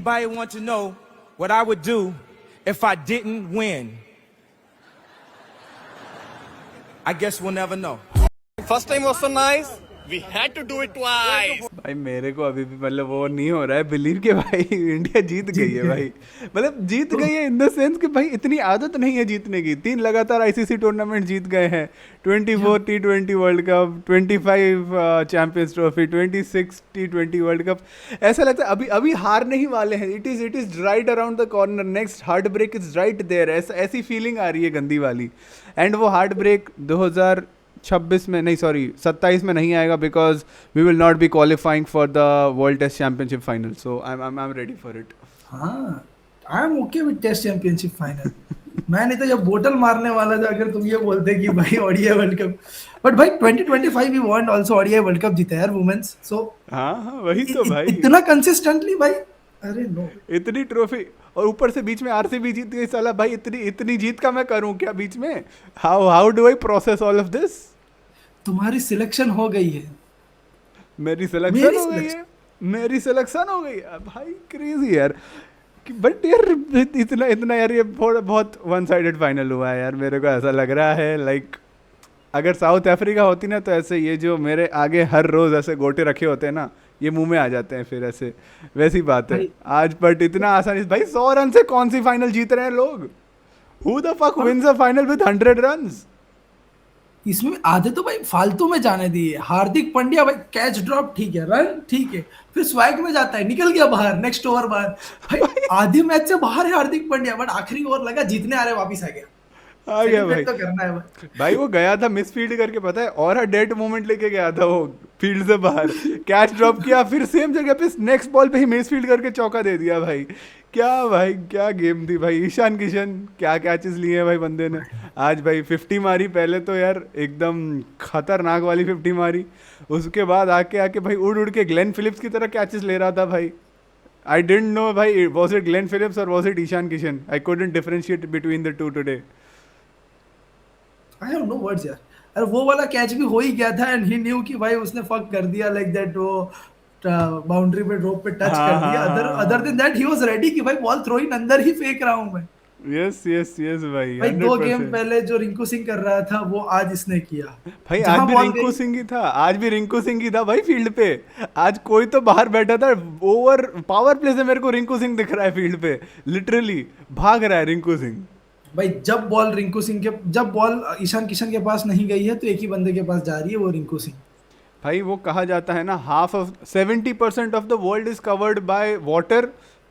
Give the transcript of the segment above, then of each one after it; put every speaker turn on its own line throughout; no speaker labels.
Anybody want to know what I would do if I didn't win? I guess we'll never know.
First time was so nice. We had to do it twice.
भाई मेरे को अभी भी मतलब वो नहीं हो रहा है बिलीव कि भाई इंडिया जीत गई है भाई, मतलब जीत गई है इन द सेंस कि भाई इतनी आदत नहीं है जीतने की। 3 लगातार आईसीसी टूर्नामेंट जीत गए हैं, 24 T20 world cup, 25 champions trophy, 26 T20 world cup. ऐसा लगता है अभी अभी हार नहीं वाले हैं। It is right around the corner, next heartbreak is right there. ऐसी फीलिंग आ रही है गंदी वाली। एंड वो हार्ट ब्रेक 2026 में नहीं, सॉरी 27 में नहीं आएगा, because we will not be qualifying for the world test championship final. So I am ready for it.
हाँ, I am okay with test championship final. मैं नहीं तो जब बोतल मारने वाला था अगर तुम ये बोलते कि भाई ओडीआई वर्ल्ड कप। बट भाई 2025 we want also ODI world cup जीता यार वुमेन्स। सो
हाँ वही तो भाई,
इतना कंसिस्टेंटली भाई, अरे नो,
इतनी ट्रॉफी और ऊपर से बीच में आरसीबी जीत गई साला। भाई इतनी जीत का मैं करूं क्या बीच में? How do I process all of this?
तुम्हारी सिलेक्शन हो गई है।
मेरी सिलेक्शन हो गई है, मेरी सिलेक्शन हो गई है भाई। क्रेजी यार। बट यार इतना यार ये बहुत वन साइडेड फाइनल हुआ है यार। मेरे को ऐसा लग रहा है लाइक अगर साउथ अफ्रीका होती ना तो ऐसे ये जो मेरे आगे हर रोज ऐसे गोटे रखे होते हैं ना, ये मुंह में आ जाते हैं फिर ऐसे, वैसी बात है आज। बट इतना आसानी से भाई 100 रन से कौन सी फाइनल जीत रहे हैं लोग? Who the fuck wins a final with 100 runs?
इसमें आधे तो भाई फालतू में जाने दिए। हार्दिक पांड्या भाई कैच ड्रॉप ठीक है, रन ठीक है, फिर स्वैग में जाता है, निकल गया बाहर, नेक्स्ट ओवर बाहर। भाई आधे मैच से बाहर है हार्दिक पांड्या, बट आखिरी ओवर लगा जीतने आ रहे, वापिस आ गया।
आ गया भाई।
तो करना है
भाई वो गया था मिस फील्ड करके, पता है, और डेड मोमेंट लेके गया था वो फील्ड से बाहर, कैच ड्रॉप किया, फिर सेम जगह पे नेक्स्ट बॉल पे ही मिस फील्ड करके चौका दे दिया भाई। क्या भाई क्या गेम थी भाई। ईशान किशन क्या कैचेस लिए हैं भाई बंदे ने आज भाई। 50 मारी पहले तो यार, एकदम खतरनाक वाली 50 मारी। उसके बाद आके भाई उड़ उड़ के ग्लेन फिलिप्स की तरह कैचेस ले रहा था भाई। आई डिडंट नो भाई वॉज इट ग्लेन फिलिप्स और was it Ishan Kishan. I couldn't differentiate between the two today.
I have no words यार। अरे वो वाला कैच भी हो ही गया था एंड ही न्यू कि भाई उसने फक कर दिया लाइक दैट, वो बाउंड्री पे ड्रॉप पे टच कर दिया। Other than that he was ready कि भाई बॉल थ्रो इन अंदर ही फेंक रहा हूं मैं।
यस भाई।
भाई 2 गेम पहले जो रिंकू सिंह कर रहा था वो आज इसने किया
भाई। आज भी रिंकू सिंह ही था भाई फील्ड पे। आज कोई तो बाहर बैठा था। ओवर पावर प्ले से मेरे को रिंकू सिंह दिख रहा है फील्ड पे, लिटरली भाग रहा है रिंकू सिंह
भाई। जब बॉल ईशान किशन के पास नहीं गई है तो एक ही बंदे के पास जा रही है, वो रिंकू सिंह।
भाई वो कहा जाता है ना, 70% of the world is covered by water,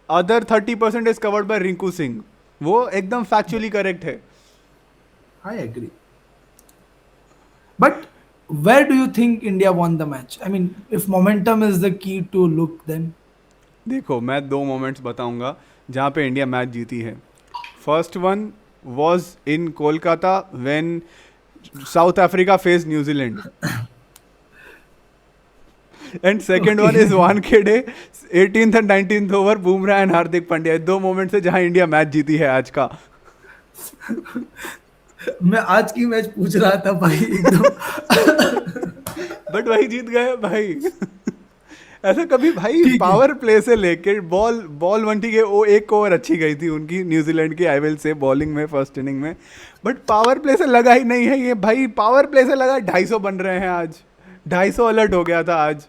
other 30% is covered by Rinku Singh. वो एकदम फैक्चुअली करेक्ट है।
I agree. But where do you think India won the match? I mean if momentum is the key to look then.
देखो मैं 2 moments बताऊंगा जहाँ पे India match जीती है। First one was in Kolkata when South Africa faced New Zealand. And second one is Wankhede 18th and 19th over Bumrah and Hardik Pandya. 2 moment से जहां India match जीती है आज का।
मैं आज की मैच पूछ रहा था भाई एकदम।
बट वही जीत गए भाई। ऐसा कभी भाई पावर प्ले से लेके बॉल वन ठीक है, वो 1 ओवर अच्छी गई थी उनकी न्यूजीलैंड की, आई विल से बॉलिंग में फर्स्ट इनिंग में, बट पावर प्ले से लगा ही नहीं है ये भाई। पावर प्ले से लगा 250 बन रहे हैं आज। 250 अलर्ट हो गया था आज।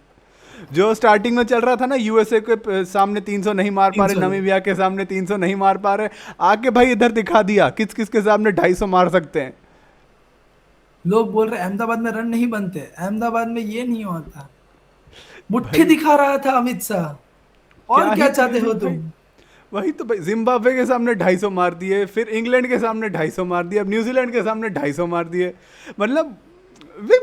जो स्टार्टिंग में चल रहा था ना, यूएसए के सामने 300 नहीं मार पा रहे, नामीबिया के सामने 300 नहीं मार पा रहे, आके भाई इधर दिखा दिया किस किस के सामने 250 मार सकते हैं।
लोग बोल रहे अहमदाबाद में रन नहीं बनते, अहमदाबाद में ये नहीं होता। मुट्ठी दिखा रहा था अमित शाह। और क्या चाहते हो तुम?
वही तो भाई, जिम्बाब्वे के सामने 250 मार दिए, फिर इंग्लैंड के सामने 250 मार दिए, अब न्यूजीलैंड के सामने 250 मार दिए। मतलब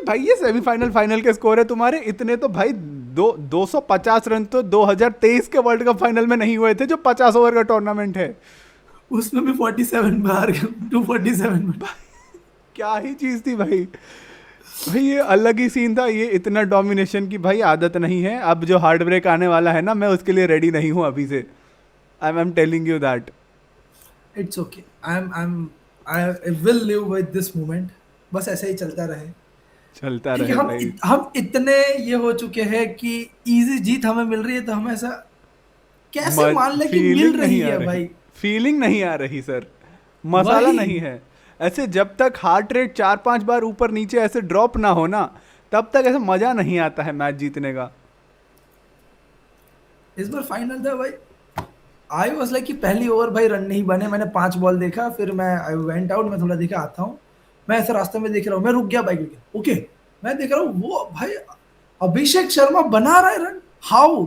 भाई ये सेमीफाइनल फाइनल के स्कोर है तुम्हारे इतने। तो भाई 250 रन तो 2023 के वर्ल्ड कप फाइनल में नहीं हुए थे, जो 50 ओवर का टूर्नामेंट है,
उसमें भी 47 बार 247 में।
क्या ही चीज थी भाई। भाई ये अलग ही सीन था। ये इतना डोमिनेशन की भाई आदत नहीं है। अब जो हार्ट ब्रेक आने वाला है ना, मैं उसके लिए रेडी नहीं हूँ अभी से। I am telling you that.
It's okay, I will live with this moment. बस ऐसे ही चलता रहे भाई। हम इतने ये हो चुके हैं कि इजी जीत हमें मिल रही है तो हम ऐसा कैसे मान ले कि मिल रही है भाई?
फीलिंग नहीं आ रही सर, मसाला
वही।
नहीं है। ऐसे जब तक हार्ट रेट 4-5 बार ऊपर नीचे ऐसे ड्रॉप ना हो ना, तब तक ऐसा मजा नहीं आता है मैच जीतने का।
इस बार फाइनल था भाई, आई वाज लाइक कि पहली ओवर भाई रन नहीं बने, मैंने 5 बॉल देखा, फिर मैं आई वेंट आउट, मैं थोड़ा देखा आता हूँ, मैं ऐसे रास्ते में देख रहा हूँ, मैं रुक गया बाइक लेके, ओके मैं देख रहा हूँ वो भाई अभिषेक शर्मा बना रहा है रन, हाउ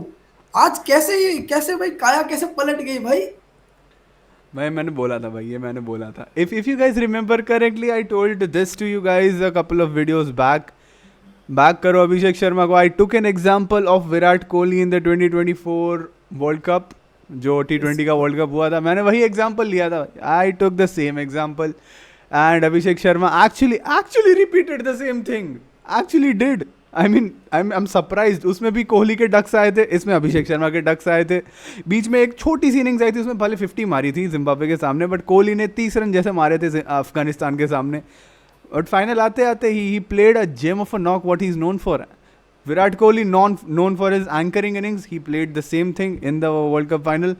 आज कैसे भाई काया कैसे पलट गई भाई?
मैंने बोला था भाई, ये मैंने बोला था। If you guys remember correctly, I told this to you guys a couple of videos back करो अभिषेक शर्मा को। I took an example of Virat Kohli in the 2024 world cup, जो T20 का वर्ल्ड कप हुआ था, मैंने वही एग्जांपल लिया था। I took the same example and Abhishek Sharma actually repeated the same thing, actually did. I mean I am surprised. उसमें भी कोहली के डक्स आए थे, इसमें अभिषेक शर्मा के डक्स आए थे। बीच में एक छोटी सी इनिंग्स आई थी, उसमें भले 50 मारी थी जिम्बाब्वे के सामने, बट कोहली ने 30 रन जैसे मारे थे अफगानिस्तान के सामने। बट फाइनल आते आते ही played a gem of a knock, what he is known for. Virat Kohli known for his anchoring innings, he played the same thing in the World Cup final,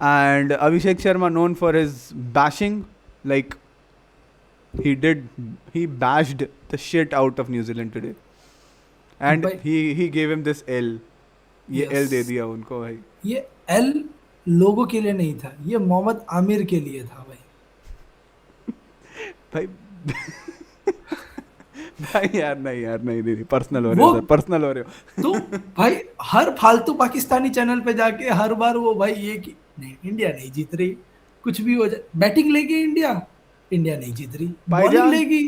and Abhishek Sharma known for his bashing, like he bashed the shit out of New Zealand today, and
But-
he gave him this L, ये
Yes.
L दे दिया उनको भाई।
ये L लोगों के लिए नहीं था, ये मोहम्मद आमिर के लिए था भाई।
भाई भाई यार नहीं दीदी, पर्सनल हो रहे
वो-
हो सर, पर्सनल हो रहे हो।
तो भाई हर फालतू पाकिस्तानी चैनल पे जाके हर बार वो भाई ये कि नहीं इंडिया नहीं जीत रही, कुछ भी हो जाए, बैटिंग लेगी इंडिया नहीं जीत रही,
भाईजान-
बॉलिंग लेगी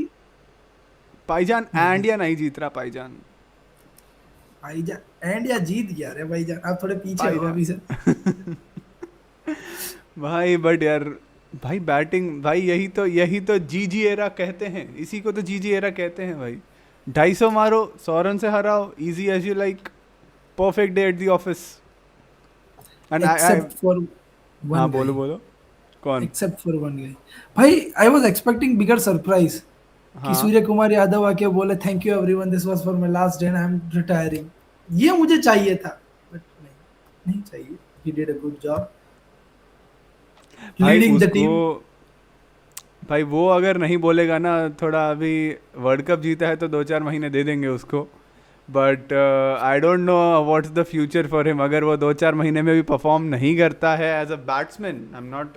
भाईजान इंडिया नहीं जीत रहा भाईजान।
भाईजान, इंडिया जीत गया रे भाईजान, आप थोड़े पीछे हो
भाईजान।
अभी से।
भाई बट यार भाई बैटिंग भाई यही तो जीजी एरा कहते हैं, इसी को तो जीजी एरा कहते हैं भाई। 250 मारो, 100 रन से हराओ, easy as you like, perfect day at the office. And
except for one
हाँ बोलो कौन?
एक्सेप्ट फॉर वन गाय भाई, I was expecting bigger surprise कि
हाँ।
सूर्य कुमार यादव आके बोले thank you everyone, this was for my last day and I am retiring. ये मुझे चाहिए था, बट नहीं चाहिए। He did a good job
भाई
लीडिंग द
उसको
टीम।
भाई वो अगर नहीं बोलेगा ना, थोड़ा अभी वर्ल्ड कप जीता है तो 2-4 महीने दे देंगे उसको, but I don't know what's the future for him. अगर वो 2-4 महीने में भी परफॉर्म नहीं करता है as a batsman, I am not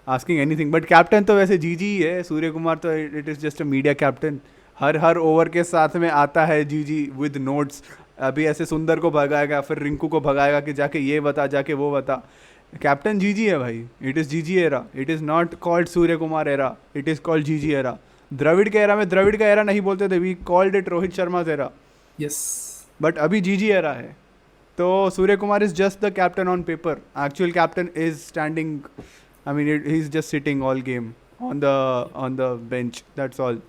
asking anything, but captain तो वैसे जीजी ही है। सूर्य कुमार तो it is just a media captain, हर ओवर के साथ में आता है जीजी विद नोट्स। अभी ऐसे सुंदर को भगाएगा, फिर रिंकू को भगाएगा कि जाके ये बता, जाके वो बता। कैप्टन जीजी है भाई, it is GG era, it is not called Surya Kumar era, it is called GG era. Dravid के एरा में द्रविड़ का एरा नहीं बोलते थे, we called it Rohit Sharma era,
yes
but अभी जीजी एरा है। तो Surya Kumar is just the captain on paper, actual captain is standing, I mean he is just sitting all game on the bench, that's all.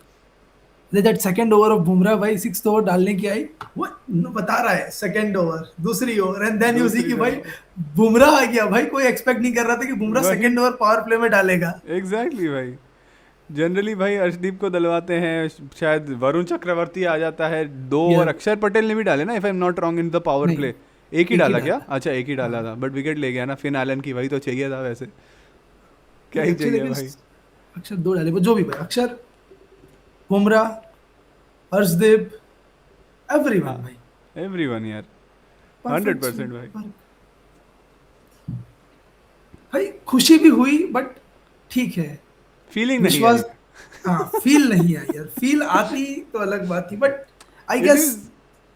That second over of Bumrah भाई, 6th over डालने की आई, वो बता रहा है second over, दूसरी over, and then you see कि भाई बुमराह आ गया भाई। कोई एक्सपेक्ट नहीं कर रहा था कि बुमराह
वही।
सेकंड ओवर पावर प्ले में डालेगा।
एग्जैक्टली भाई, जनरली भाई अर्शदीप को दलवाते हैं, शायद वरुण चक्रवर्ती आ जाता है, 2
Yeah.
ओवर अक्षर पटेल ने भी डाले ना, if I am not wrong in the power
नहीं,
प्ले। एक ही
एक ही
डाला
डाला।
क्या? अच्छा एक ही डाला था, बट विकेट ले गया ना फिन एलन की, वही तो चाहिए था वैसे, क्या ही
Actually,
चाहिए भाई।
अक्षर 2 डाले, वो जो भी भाई, अक्षर, बुमराह, हर्षदीप, एवरीवन
हाँ।
भाई,
एवरीवन यार,
Perfect
100% भाई।
swing। भाई खुशी भी हुई, बट ठीक है,
फीलिंग नहीं
विश्वास,
आई।
हाँ फील नहीं आई यार, फील आती तो अलग बात थी, but I
It
guess
is-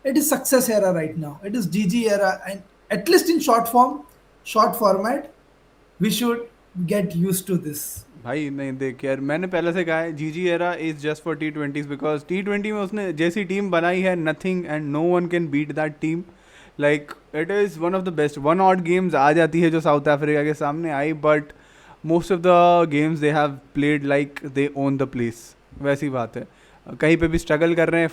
it is success era right now, it is GG era, and at least in short format we should get used to this।
भाई नहीं देख यार, मैंने पहले से कहा है GG era is just for T20s, because T20 में उसने जैसी टीम बनाई है, nothing and no one can beat that team. Like it is one of the best. 1 odd games आ जाती है जो साउथ अफ्रीका के सामने आई, but most of the games they have played like they own the place, वैसी बात है। कहीं पे भी स्ट्रगल कर रहे हैं।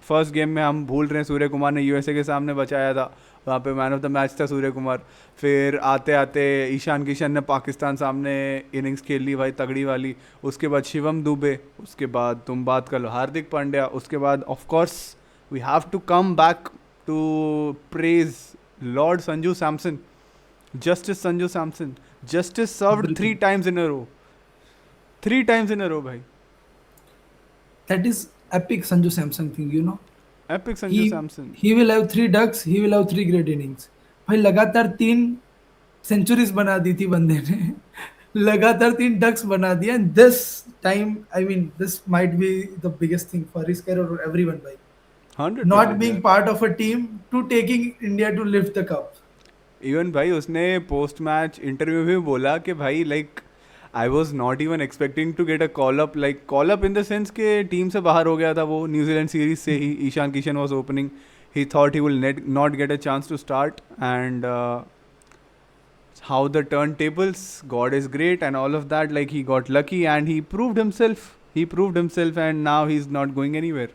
फर्स्ट गेम में हम भूल रहे हैं सूर्य कुमार ने यूएसए के सामने बचाया था, वहाँ पे मैन ऑफ द मैच था सूर्य कुमार। फिर आते आते ईशान किशन ने पाकिस्तान सामने इनिंग्स खेल ली भाई तगड़ी वाली। उसके बाद शिवम दुबे, उसके बाद तुम बात कर लो हार्दिक पांड्या, उसके बाद off course we have to come back to praise lord Sanju Samson. Justice Sanju Samson. Justice served 3 times in a row. 3 times in a row, bhai.
That is epic Sanju Samson thing, you know.
Epic Sanju Samson.
He will have 3 ducks, he will have 3 great innings. भाई लगातार 3 centuries बना दी थी बंदे ने. लगातार 3 ducks बना दिया. And this time, I mean, this might be the biggest thing for his career or everyone, भाई.
100%.
Not being part of a team to taking India to lift the cup.
Even भाई उसने post match interview में बोला कि भाई like I was not even expecting to get a call up, like call up in the sense के team से बाहर हो गया था वो न्यूजीलैंड सीरीज से ही. Ishan Kishan was opening. He thought he will not get a chance to start, and how the turntables, God is great and all of that, like he got lucky and he proved himself. And now he's not going anywhere.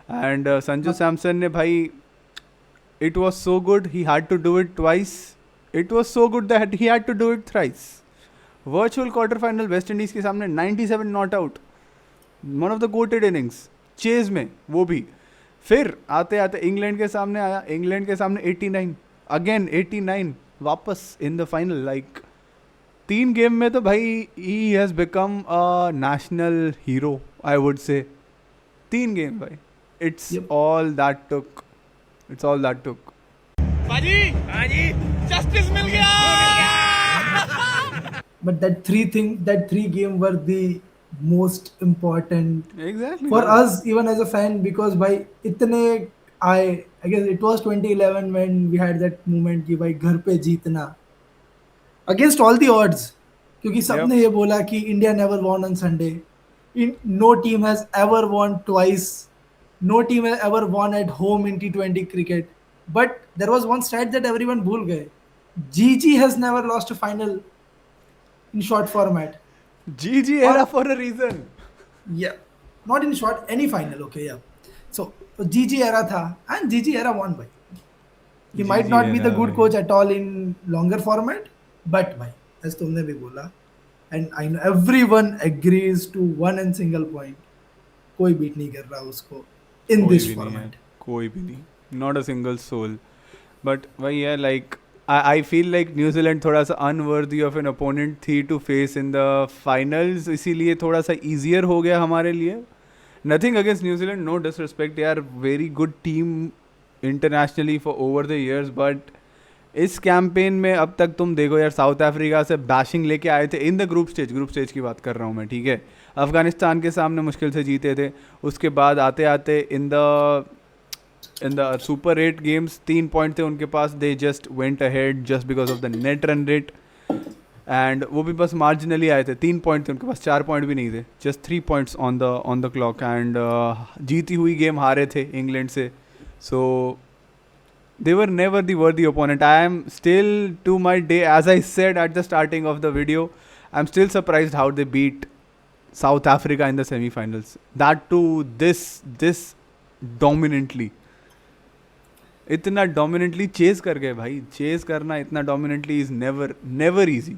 And Sanju Samson ने भाई, it was so good he had to do it twice. It was so good that he had to do it thrice. Virtual quarter final West Indies के सामने 97 not out, one of the goated innings, chase में वो भी. फिर आते आते England के सामने आया, इंग्लैंड के सामने 89, अगेन 89, वापस in the final. Like 3 game में तो भाई he has become a national hero, I would say. 3 game भाई, इट्स ऑल दैट टुक.
बाजी जस्टिस मिल गया.
But that 3 game were the most important
Exactly
for us, even as a fan, because by itne I guess it was 2011 when we had that moment कि भाई घर पे जीतना against all the odds, क्योंकि सबने ये बोला कि India never won on Sunday. No team has ever won twice. No team has ever won at home in T20 cricket. But there was one stat that everyone भूल गए. GG has never lost a final in short format.
GG era for a reason.
Yeah, not in short, any final. Okay, yeah. So GG era था, and GG era won by. He might
GG
not be the
era,
good
भाई.
coach at all in longer format, but भाई, as तुमने भी बोला, and I know everyone agrees to one and single point. कोई beat नहीं कर रहा उसको in
कोई
this
भी नहीं है,
format.
कोई भी नहीं, not a single soul. But वही है, like I feel like New Zealand थोड़ा सा unworthy of an opponent थी to face in the finals, इसीलिए थोड़ा सा easier हो गया हमारे लिए. Nothing against New Zealand, no disrespect, they are very good team internationally for over the years, but इस कैंपेन में अब तक तुम देखो यार, साउथ अफ्रीका से बैशिंग लेके आए थे इन द ग्रुप स्टेज की बात कर रहा हूँ मैं, ठीक है. अफगानिस्तान के सामने मुश्किल से जीते थे, उसके बाद आते आते in the super 8 games 3 point थे उनके पास, they just went ahead just because of the net run rate, and वो भी बस मार्जिनली आए थे. 3 पॉइंट थे उनके पास, 4 पॉइंट भी नहीं थे, just 3 points on the clock, and जीती हुई गेम हारे थे इंग्लैंड से. सो they were never the worthy opponent. I am still to my day, as I said at the starting of the video, I'm still surprised how they beat South Africa in the semi-finals. That too this dominantly. इतना dominantly chase कर गए भाई. Chase करना इतना dominantly is never easy.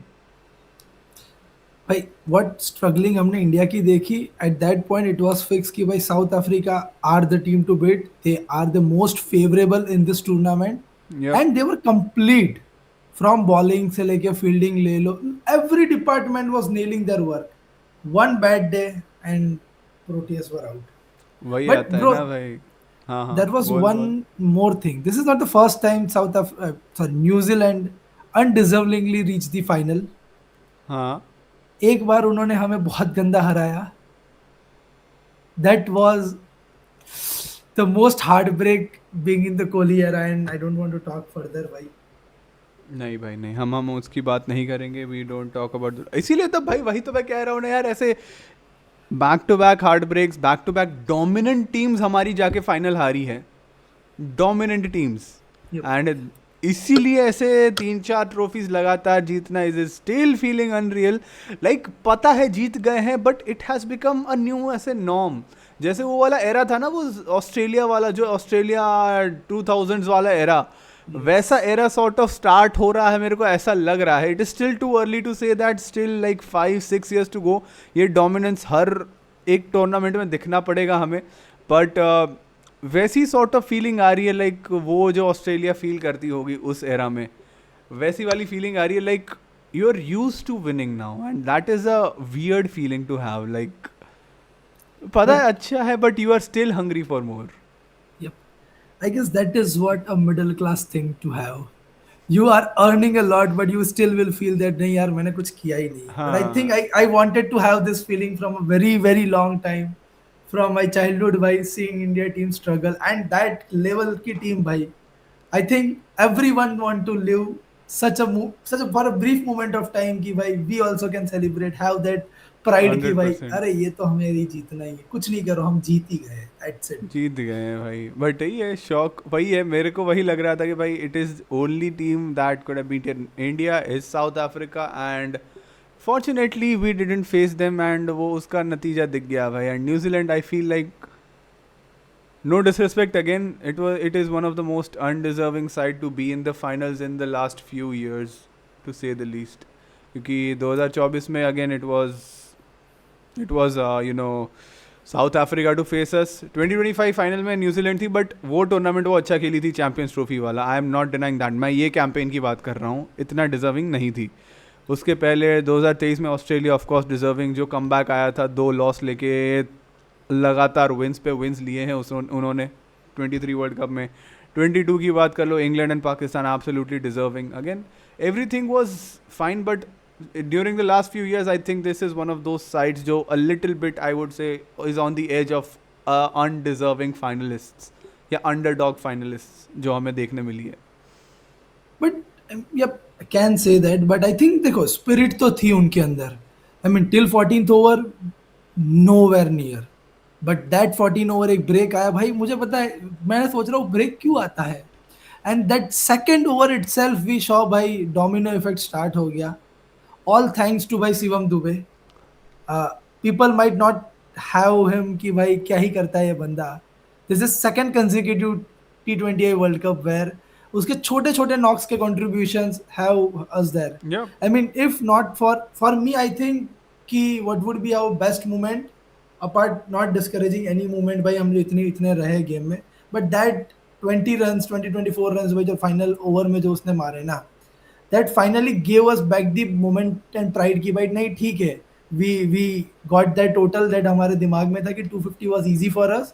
भाई what struggling हमने India की देखी, at that point it was fixed कि भाई south Africa are the team to beat, they are the most favorable in this tournament.
Yep.
And they were complete from bowling से लेके fielding ले लो, every department was nailing their work. One bad day and Proteas were out.
वही
But
आता
bro,
है ना भाई. हाँ,
there was
बोल,
one more thing. This is not the first time New Zealand undeservingly reached the final.
हाँ.
एक बार उन्होंने हमें बहुत गंदा हराया. That was the most heartbreak being in the Kohli era, and I don't want to talk further, भाई.
नहीं भाई नहीं, हम उसकी बात नहीं करेंगे. वी डोंट टॉक अबाउट, इसीलिए तो भाई वही तो मैं कह रहा हूँ ना यार, ऐसे back to back heart breaks, back to back dominant teams हमारी जाके फाइनल हारी है, डोमिनेंट टीम्स. एंड इसीलिए ऐसे 3-4 ट्रॉफीज लगातार जीतना is still feeling unreal. Like पता है जीत गए हैं, but it has become a new ऐसे नॉर्म. जैसे वो वाला एरा था ना, वो ऑस्ट्रेलिया वाला, जो ऑस्ट्रेलिया 2000s वाला एरा, वैसा एरा सॉर्ट ऑफ स्टार्ट हो रहा है, मेरे को ऐसा लग रहा है. It is still too early to say that, still like 5-6 years to go. ये डोमिनेंस हर एक टूर्नामेंट में दिखना पड़ेगा हमें, बट वैसी सॉर्ट ऑफ फीलिंग आ रही है लाइक वो जो ऑस्ट्रेलिया फील करती होगी उस एरा में, वैसी वाली फीलिंग आ रही है like you are used to winning now and that is a weird feeling to have like पता है अच्छा है but you are still hungry for more.
Yep. I guess that is what a middle class thing to have. You are earning a lot, but you still will feel that नहीं यार मैंने कुछ किया ही नहीं. But I think I wanted to have this feeling from a very very long time, from my childhood by seeing India team struggle and that level की team भाई. I think everyone want to live such a for a brief moment of time कि भाई we also can celebrate, have that pride कि भाई
100%.
अरे ये तो हमें ही जीतना ही है, कुछ नहीं करो हम जीत ही गए. That's it.
जीत गए हैं भाई बट यही है शौक वही है मेरे को वही लग रहा था कि भाई it is only team that could have beaten India is South Africa and fortunately we didn't face them and वो उसका नतीजा दिख गया भाई. And New Zealand I feel like no disrespect again it is one of the most undeserving side to be in the finals in the last few years to say the least क्योंकि 2024 में again it was you know South Africa to face us. 2025 final में New Zealand थी but वो tournament वो अच्छा खेली थी champions trophy वाला. आई एम नॉट डिनाइंग दैट. मैं ये कैंपेन की बात कर रहा हूँ इतना डिजर्विंग नहीं थी. उसके पहले 2023 में ऑस्ट्रेलिया ऑफ कोर्स डिजर्विंग जो कमबैक आया था 2 लॉस लेके लगातार विंस पे विंस लिए हैं उन्होंने 23 वर्ल्ड कप में. 22 की बात कर लो England and Pakistan absolutely deserving. Again everything was fine but during the last few years I think this is one of those sides जो a little bit I would say is on the edge of undeserving finalists या underdog finalists जो हमें देखने मिली है.
But yep, I can say that. But I think देखो spirit तो थी उनके अंदर. I mean till 14th over nowhere near. But that 14 over एक break आया भाई मुझे पता है मैं सोच रहा हूँ break क्यों आता है. And that second over itself we saw भाई domino effect start हो गया. All thanks to भाई Shivam Dubey. People might not have him कि भाई क्या ही करता है ये बंदा. This is second consecutive T20I World Cup where उसके छोटे छोटे knocks के contributions have us there.
Yeah.
I mean if not for me I think कि what would be our best moment apart not discouraging any moment भाई हम जो इतने रहे गेम में but that 20 runs 24 runs भाई जो final over में जो उसने मारे ना that finally gave us back the moment and pride की भाई नहीं ठीक है we got that total that हमारे दिमाग में था कि 250 was easy for us.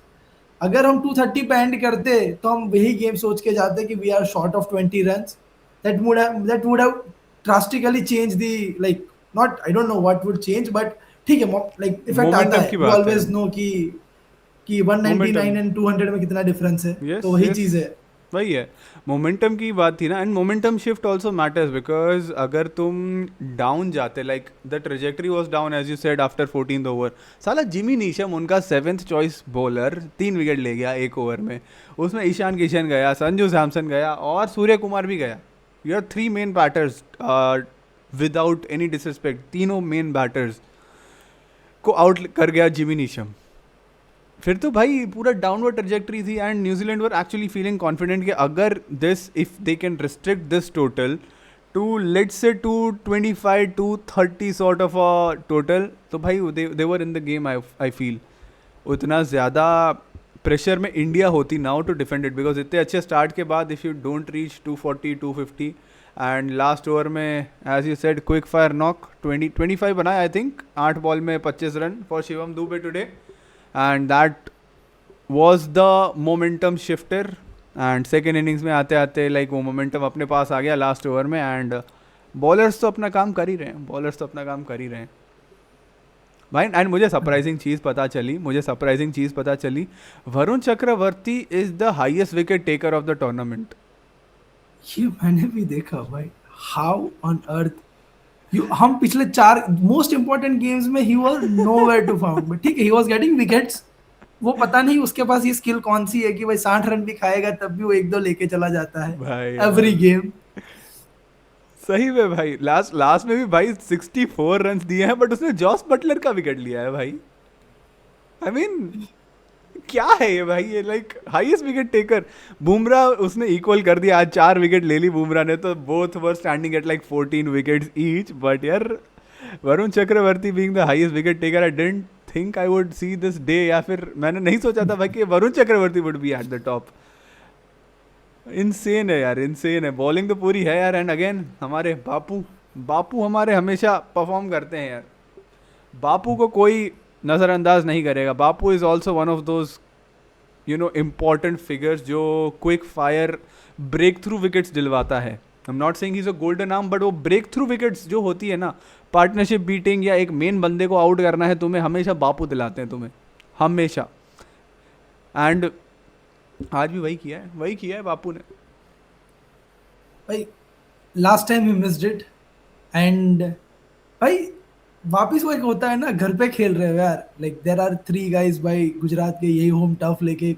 अगर हम 230 पे एंड करते तो हम वही गेम सोच के जाते कि we are short of 20 runs. that would have drastically changed the like not I don't know what would change but ठीक है like इफेक्ट आता है. You always know कि 199 and 200 में कितना डिफरेंस है.
Yes,
तो वही
yes.
चीज़ है.
वही है मोमेंटम की बात थी ना and momentum shift also matters because अगर तुम डाउन जाते like the trajectory was down as you said after 14th over. साला जिमी नीशम उनका 7th चॉइस बॉलर 3 विकेट ले गया 1 ओवर में. उसमें ईशान किशन गया, संजू सैमसन गया और सूर्य कुमार भी गया. You are 3 main batters without any disrespect. तीनों मेन बैटर्स को आउट कर गया जिमी नीशम. फिर तो भाई पूरा डाउनवर्ड ट्रजेक्ट्री थी and New Zealand were actually feeling confident कि अगर this if they can restrict this total to let's say to 25 to 30 sort of a total तो भाई they were in the game. I feel उतना ज़्यादा pressure में India होती now to defend it because इतने अच्छे स्टार्ट के बाद if you don't reach 240 250 and last over में as you said quick fire knock 25 बनाया आई थिंक 8 बॉल में 25 run for Shivam Dube today. And that was the momentum shifter. And second innings में आते आते like वो momentum अपने पास आ गया लास्ट ओवर में and bowlers तो अपना काम कर ही रहे हैं भाई. एंड मुझे सरप्राइजिंग चीज़ पता चली Varun Chakravarthy is the highest wicket taker of the tournament.
ये मैंने भी देखा भाई. हाउ ऑन अर्थ हम पिछले 4 मोस्ट इंपॉर्टेंट गेम्स में he was nowhere to found. But ठीक है ही वाज गेटिंग विकेट्स. वो पता नहीं उसके पास ये स्किल कौन सी है कि भाई 60 रन भी खाएगा तब भी वो 1-2 लेके चला जाता है एवरी गेम.
सही में भाई लास्ट में भी भाई 64 रन दिए हैं बट उसने जॉस बटलर का विकेट लिया है भाई. आई मीन क्या है ये भाई. ये like highest wicket taker. Bumrah उसने इक्वल कर दिया आज 4 विकेट ले ली बुमराह ने तो both were standing at like 14 wickets each. But यार Varun Chakravarthy being the highest wicket taker I didn't think I would see this day, या फिर मैंने नहीं सोचा था भाई कि Varun Chakravarthy would be at the top. Insane है यार, इनसेन है. बॉलिंग तो पूरी है यार. एंड अगेन हमारे बापू हमारे हमेशा परफॉर्म करते हैं यार. बापू को कोई नज़रअंदाज नहीं करेगा. Bapu is also one of those important figures जो quick fire break through wickets दिलवाता है. I am not saying he is a golden arm, but वो ब्रेक थ्रू विकेट्स जो होती है ना, पार्टनरशिप बीटिंग या एक मेन बंदे को आउट करना है तुम्हें, हमेशा बापू दिलाते हैं तुम्हें, हमेशा. एंड आज भी वही किया है बापू ने.
भाई last time he missed it. And भाई वापिस वो एक होता है ना, घर पे खेल रहे हो यार. लाइक देयर आर 3 गाइस भाई, गुजरात के यही होम टर्फ लेके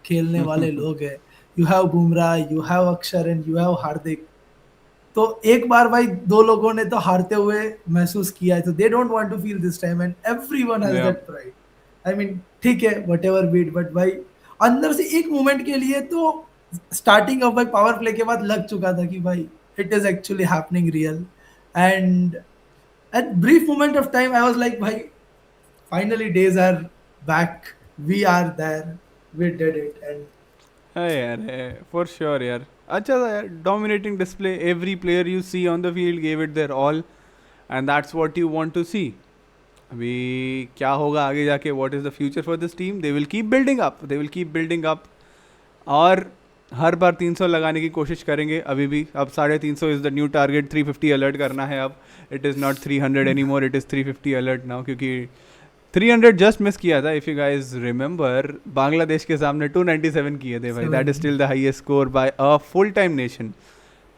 खेलने वाले लोग हैं. You have Bumrah, you have अक्षर एंड यू हैव हार्दिक. तो एक बार भाई 2 लोगों ने तो हारते हुए महसूस किया है, तो they don't want to feel this time and everyone has that pride. I mean ठीक है, व्हाटएवर बीट, बट भाई अंदर से एक मोमेंट के लिए तो स्टार्टिंग ऑफ भाई पावर प्ले के बाद लग चुका था कि भाई it is actually happening real. And at brief moment of time I was like, bhai, finally days are back, we are there, we did it. And
है यार, है फॉर श्योर यार. अच्छा था यार, dominating display. Every player you see on the field gave it their all, and that's what you want to see. अभी क्या होगा आगे जाके, what is the future for this team? They will keep building up, और हर बार 300 लगाने की कोशिश करेंगे. अभी भी अब 350 is the new target. 350 alert करना है अब. It is not 300 any more, it is 350 alert now, क्योंकि 300 जस्ट मिस किया था. If you guys remember, Bangladesh के सामने 297 किए थे भाई. That is still the highest score bye a full time nation.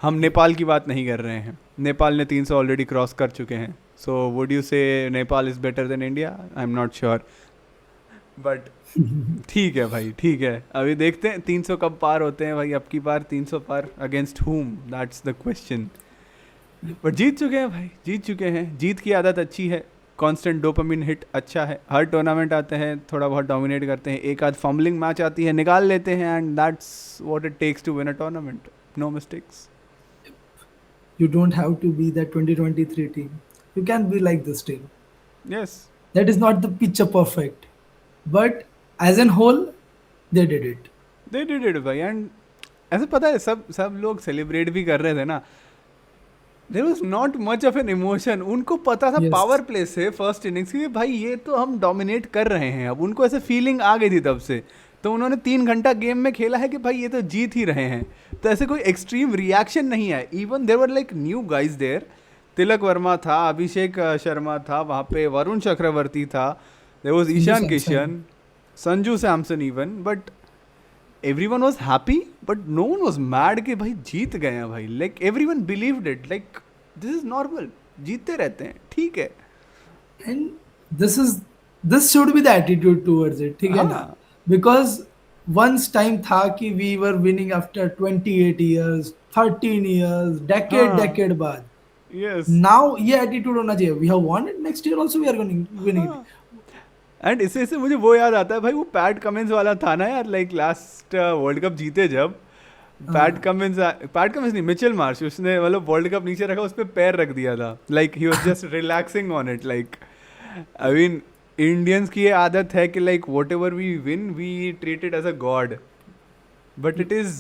हम नेपाल की बात नहीं कर रहे हैं. नेपाल ने 300 ऑलरेडी क्रॉस कर चुके हैं. सो वुड यू से Nepal is better than India? I am not sure, but ठीक है भाई, ठीक है. अभी देखते हैं 300 कब पार होते हैं भाई. अब की बार 300 पार against whom, that's the question. But जीत चुके हैं भाई, जीत चुके हैं. जीत की आदत अच्छी है. कांस्टेंट डोपामिन हिट अच्छा है. हर टूर्नामेंट आते हैं, थोड़ा बहुत डोमिनेट करते हैं, एक आध फंबलिंग मैच आती है, निकाल लेते हैं, and that's what it takes to win a tournament. No mistakes.
you don't have to be that 2023 team, you can be like this team.
Yes,
That is not the picture perfect, but as an whole they did it.
They did it भाई. And ऐसे पता है, सब लोग celebrate भी कर रहे थे ना. There was not much of an emotion. उनको पता था
Yes.
पावर प्ले से फर्स्ट इनिंग्स की, भाई ये तो हम डोमिनेट कर रहे हैं. अब उनको ऐसे फीलिंग आ गई थी तब से, तो उन्होंने 3 घंटा गेम में खेला है कि भाई ये तो जीत ही रहे हैं. तो ऐसे कोई एक्सट्रीम रिएक्शन नहीं आया. Even there were like new guys there. Tilak Varma था, अभिषेक शर्मा था वहाँ पे, वरुण चक्रवर्ती था, there was Ishan Kishan, Sanju Samson even. But everyone was happy, but no one was mad कि भाई जीत गए हैं भाई. Like everyone believed it. Like this is normal. जीतते रहते हैं, ठीक है.
And this should be the attitude towards it, ठीक है ना?
हाँ.
Because once time था कि we were winning after 28 years, 13 years,
हाँ.
decade बाद.
Yes.
Now ये attitude होना चाहिए. We have won it, next year also we are going to win it.
And इससे मुझे वो याद आता है भाई, वो पैट कमिंस वाला था ना यार. लाइक लास्ट वर्ल्ड कप जीते जब, पैट कमिंस नहीं, मिचेल मार्श, उसने मतलब वर्ल्ड कप नीचे रखा, उस पर पैर रख दिया था. Like he was just relaxing on it. Like I mean Indians की ये आदत है कि like whatever we win we treat it as a god. But it is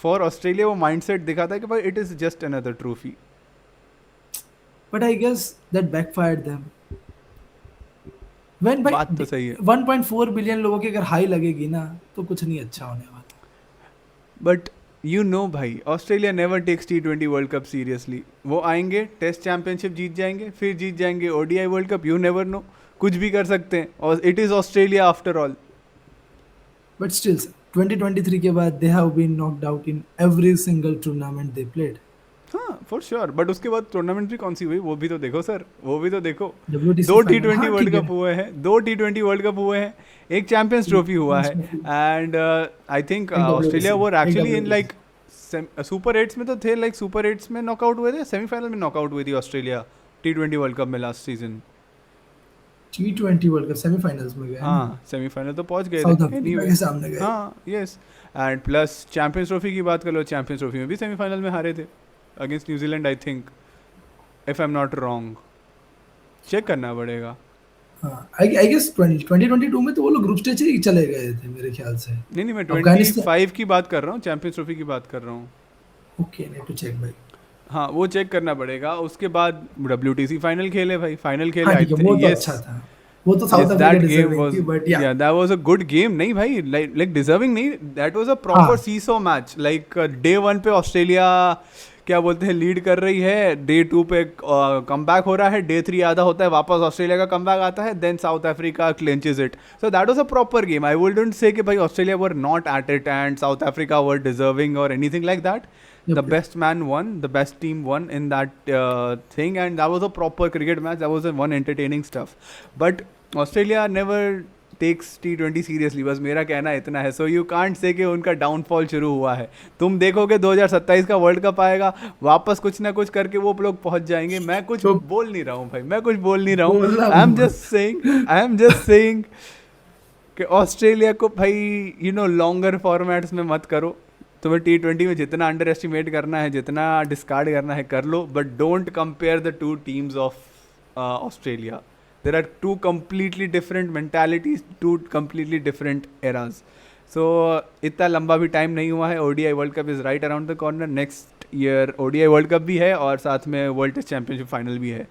for Australia वो माइंडसेट दिखाता है कि भाई it is just another trophy.
But I guess that backfired them. When भाई
बात तो सही है.
1.4 बिलियन लोगों की अगर हाई लगेगी ना, तो कुछ नहीं अच्छा होने वाला.
बट यू नो भाई, Australia never takes T20 world cup seriously. वो आएंगे, टेस्ट चैंपियनशिप जीत जाएंगे, फिर जीत जाएंगे ODI world cup. You never know, कुछ भी कर सकते हैं. और it is Australia after all.
But still, sir, 2023 के बाद they have been knocked out in every single tournament they played.
हाँ फॉर श्योर. बट उसके बाद टूर्नामेंट भी कौन सी हुई वो भी तो देखो सर, वो भी तो देखो.
WTC
2
final,
T20
हाँ,
वर्ल्ड
ठीक
कप
है.
हुए हैं, 2 T20 वर्ल्ड कप हुए हैं, एक चैंपियंस ट्रॉफी हुआ है. एंड आई थिंक
एक
Australia
WTC,
were actually in
WTC.
Like super 8s में तो थे. लाइक सुपर 8s में नॉकआउट हुए थे, सेमीफाइनल में नॉकआउट हुई थी ऑस्ट्रेलिया T20 वर्ल्ड कप में last season.
T20 world cup semifinals में गए.
हाँ सेमीफाइनल तो पहुंच गए
साउथ
थे.
अफ्रीका के सामने गए.
हाँ yes. And plus champions trophy की बात कर लो, चैंपियंस ट्रॉफी में भी सेमीफाइनल में हारे थे against New Zealand I think, if I am not wrong. Check करना पड़ेगा.
हाँ आई गेस 2022 में तो वो लोग ग्रुप स्टेज ही चले गए थे मेरे ख्याल से।
नहीं मैं
अफगानिस्तान
25 की बात कर रहा हूँ, चैंपियंस ट्रॉफी की बात कर रहा हूँ।
ओके नीड टू चेक भाई।
हाँ वो चेक करना पड़ेगा। उसके बाद WTC फाइनल खेले भाई, फाइनल खेले।
हाँ
आई
ठीक है वो तो
यस
अच्छा था, वो तो
yes,
south Africa
that game
deserving
was
थी बट या
yeah, that was a good game। नहीं भाई, like deserving नहीं, that was a proper
हाँ
seesaw match। like day 1 पे ऑस्ट्रेलिया क्या बोलते हैं लीड कर रही है, डे 2 पे कमबैक हो रहा है, डे 3 आधा होता है वापस ऑस्ट्रेलिया का कमबैक आता है, then South Africa clinches it. So that was a proper game. I wouldn't say कि भाई Australia were not at it and South Africa were deserving और anything like that. The
Yep.
best man won, the best team won in that thing, and that was a proper cricket match. That was a one entertaining stuff. But Australia never takes T20 seriously, बस मेरा कहना इतना है। So you can't say कि उनका downfall शुरू हुआ है। तुम देखोगे 2027 का वर्ल्ड कप आएगा, वापस कुछ ना कुछ करके वो लोग पहुंच जाएंगे। मैं कुछ
तो
बोल नहीं रहा हूँ भाई, मैं कुछ बोल नहीं रहा हूँ।
बोलना
आई एम
मत।
जस्ट सेइंग कि ऑस्ट्रेलिया को भाई लॉन्गर फॉर्मेट्स में मत करो। तुम्हें T20 में जितना अंडर एस्टिमेट करना है, जितना डिस्कार्ड करना है कर लो, but don't compare the two teams of Australia. There are two completely different mentalities, two completely different eras. So इतना लंबा भी टाइम नहीं हुआ है। ODI world cup is right around the corner. Next year ODI world cup भी है और साथ में वर्ल्ड टेस्ट चैम्पियनशिप फाइनल भी है।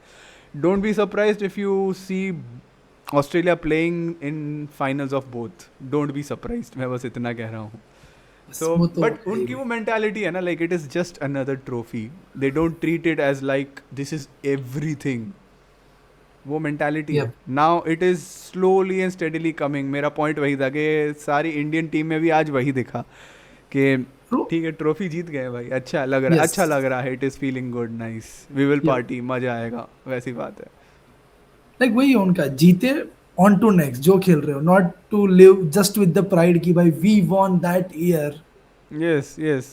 Don't be surprised if you see Australia playing in finals of both. Don't be surprised, मैं बस इतना कह रहा हूँ। So,
वो तो
but उनकी वो mentality है ना, like it is just another trophy. They don't treat it as like this is everything. वो mentality है।
Yep.
Now it is slowly and steadily coming। मेरा point वही था कि सारी इंडियन टीम में भी आज वही दिखा कि
True.
ठीक है ट्रॉफी जीत गए भाई, अच्छा लग रहा है,
Yes.
अच्छा लग रहा है, it is feeling good, nice, we will
Yep.
Party, मजा आएगा, वैसी बात है।
लाइक वही है उनका, जीते ऑन टू नेक्स्ट जो खेल रहे हो, not to live just with the pride की भाई we won that year.
Yes yes,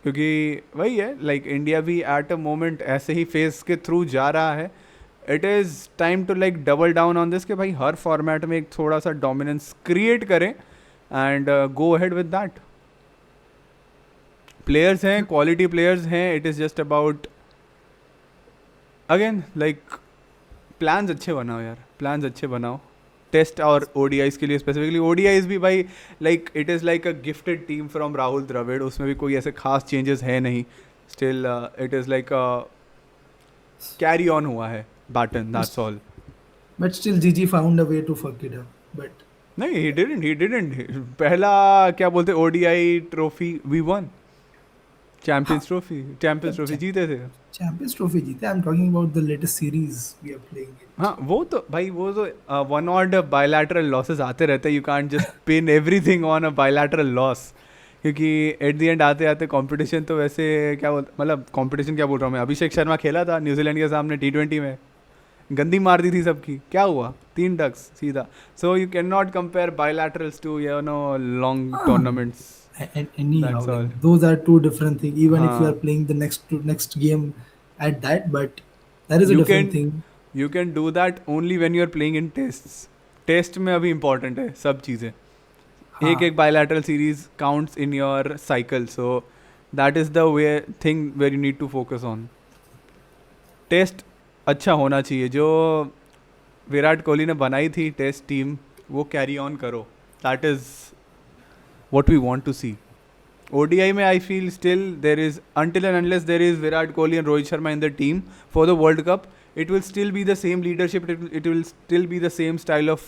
क्योंकि वही है, लाइक इंडिया भी एट अ मोमेंट ऐसे ही फेस के थ्रू जा रहा है। It is time to like double down on this कि भाई हर फॉर्मेट में एक थोड़ा सा डोमिनेंस क्रिएट करें and go ahead with that. Players हैं, क्वालिटी प्लेयर्स हैं, it is just about again like plans अच्छे बनाओ यार, प्लान्स अच्छे बनाओ टेस्ट और ODIs के लिए स्पेसिफिकली। ODIs भी भाई like it is like a gifted team from Rahul Dravid, उसमें भी कोई ऐसे खास चेंजेस है नहीं। Still it is like carry on हुआ है baton, that's all.
But still GG found a way to fuck it up. But
नहीं ही डिडंट पहला क्या बोलते ODI trophy we won, champions trophy जीते थे,
चैंपियंस ट्रॉफी जीते। I am talking about the latest series we are playing इन।
हाँ वो तो भाई वो तो वन ऑड बायलैटरल लॉसेस आते रहते हैं। You can't just pin everything on a bilateral loss, क्योंकि एट द एंड आते आते कंपटीशन तो वैसे क्या बोल, मतलब कंपटीशन क्या बोल रहा हूँ मैं, अभिषेक शर्मा खेला था न्यूजीलैंड के सामने T20 में, गंदी मार दी थी सबकी, क्या हुआ, 3 डक्स सीधा। So you can not compare bilaterals to long tournaments.
Anyhow,
That's all.
those are two different things. Even if you
हाँ.
are playing the next game at that, but that is a
You
different
can-
thing.
You can do that only when you are playing in tests. Test में अभी important है सब चीज़ें,
हाँ.
एक bilateral series counts in your cycle, so that is the way thing where you need to focus on. Test अच्छा होना चाहिए, जो विराट कोहली ने बनाई थी टेस्ट टीम वो कैरी ऑन करो, that is what we want to see. ODI में I feel still there is, until and unless there is Virat Kohli and Rohit Sharma in the team for the World Cup, it will still be the same leadership, it will still be the same style of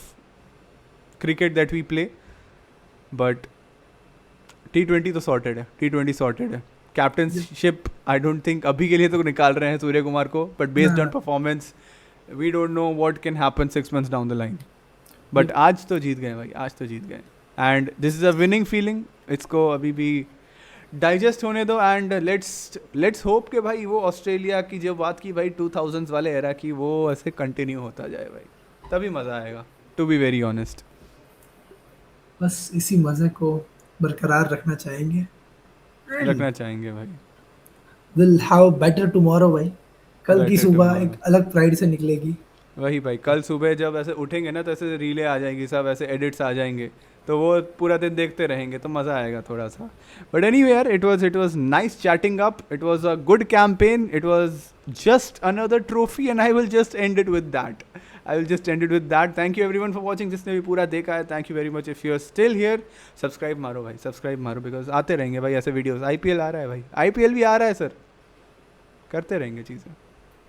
cricket that we play. But T20 तो sorted है, T20 sorted है। Captainship I don't think अभी के लिए तो निकाल रहे हैं सूर्य कुमार को, but based on performance we don't know what can happen 6 months down the line. But आज तो जीत गए भाई, आज तो जीत गए, and this is a winning feeling. इसको अभी भी डाइजेस्ट होने दो एंड लेट्स होप कि भाई वो ऑस्ट्रेलिया की जो बात की भाई 2000s वाले एरा की, वो ऐसे कंटिन्यू होता जाए भाई, तभी मज़ा आएगा, टू बी वेरी ऑनेस्ट।
बस इसी मजे को बरकरार रखना चाहेंगे।
रखना चाहेंगे भाई।
We'll have better tomorrow भाई। कल की
Better
सुबह
tomorrow.
एक अलग प्राइड से निकलेगी।
वही भाई, कल सुबह जब ऐसे उठेंगे ना तो ऐसे रीलें आ जाएंगी, सब ऐसे एडिट्स आ जाएंगे, तो वो पूरा दिन देखते रहेंगे, तो मज़ा आएगा थोड़ा सा। बट एनीवे यार, it was nice chatting up, it was a good campaign, it was just another trophy and I will just end it with that. I will just end it with that. Thank you everyone for watching. जिसने भी पूरा देखा है, thank you very much. If you are still here, subscribe मारो भाई, subscribe मारो, because आते रहेंगे भाई ऐसे वीडियोस. IPL आ रहा है भाई, IPL भी आ रहा है सर, करते रहेंगे चीज़ें.